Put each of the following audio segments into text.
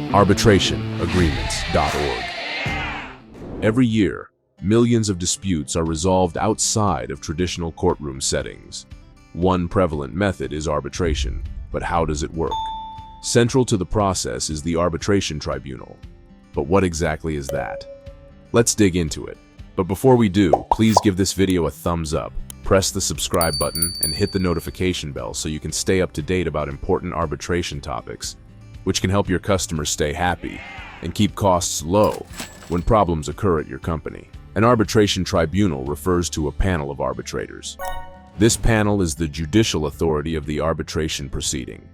arbitrationagreements.org. Every year, millions of disputes are resolved outside of traditional courtroom settings. One prevalent method is arbitration, but how does it work? Central to the process is the arbitration tribunal. But what exactly is that? Let's dig into it. But before we do, please give this video a thumbs up, press the subscribe button, and hit the notification bell so you can stay up to date about important arbitration topics, which can help your customers stay happy and keep costs low when problems occur at your company. An arbitration tribunal refers to a panel of arbitrators. This panel is the judicial authority of the arbitration proceeding.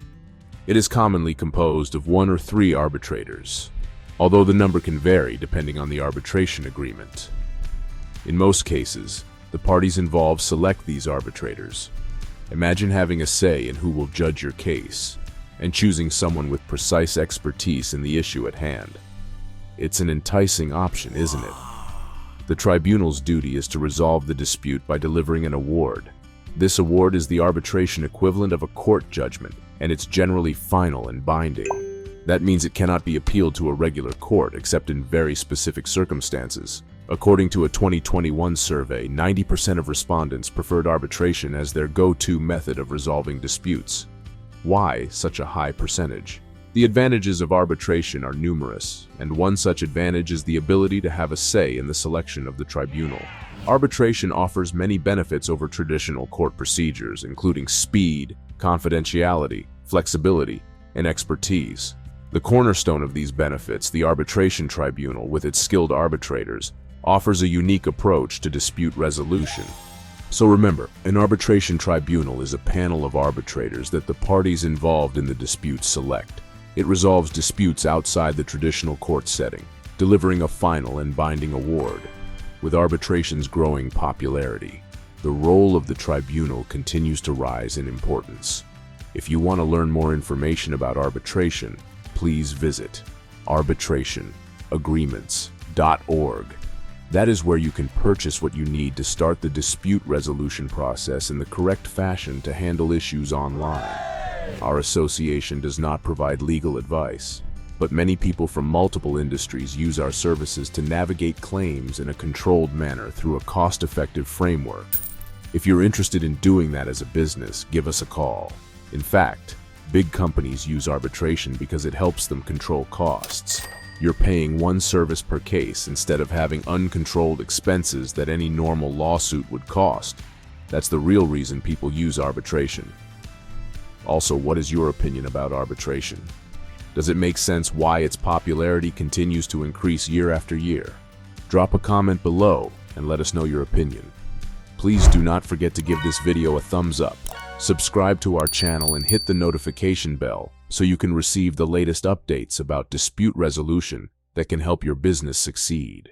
It is commonly composed of 1 or 3 arbitrators, although the number can vary depending on the arbitration agreement. In most cases, the parties involved select these arbitrators. Imagine having a say in who will judge your case and choosing someone with precise expertise in the issue at hand. It's an enticing option, isn't it? The tribunal's duty is to resolve the dispute by delivering an award. This award is the arbitration equivalent of a court judgment, and it's generally final and binding. That means it cannot be appealed to a regular court except in very specific circumstances. According to a 2021 survey, 90% of respondents preferred arbitration as their go-to method of resolving disputes. Why such a high percentage? The advantages of arbitration are numerous, and one such advantage is the ability to have a say in the selection of the tribunal. Arbitration offers many benefits over traditional court procedures, including speed, confidentiality, flexibility, and expertise. The cornerstone of these benefits, the arbitration tribunal, with its skilled arbitrators, offers a unique approach to dispute resolution. So remember, an arbitration tribunal is a panel of arbitrators that the parties involved in the dispute select. It resolves disputes outside the traditional court setting, delivering a final and binding award. With arbitration's growing popularity, the role of the tribunal continues to rise in importance. If you want to learn more information about arbitration, please visit arbitrationagreements.org. That is where you can purchase what you need to start the dispute resolution process in the correct fashion to handle issues online. Our association does not provide legal advice, but many people from multiple industries use our services to navigate claims in a controlled manner through a cost-effective framework. If you're interested in doing that as a business, give us a call. In fact, big companies use arbitration because it helps them control costs. You're paying one service per case instead of having uncontrolled expenses that any normal lawsuit would cost. That's the real reason people use arbitration. Also, what is your opinion about arbitration? Does it make sense why its popularity continues to increase year after year? Drop a comment below and let us know your opinion. Please do not forget to give this video a thumbs up, subscribe to our channel, and hit the notification bell so you can receive the latest updates about dispute resolution that can help your business succeed.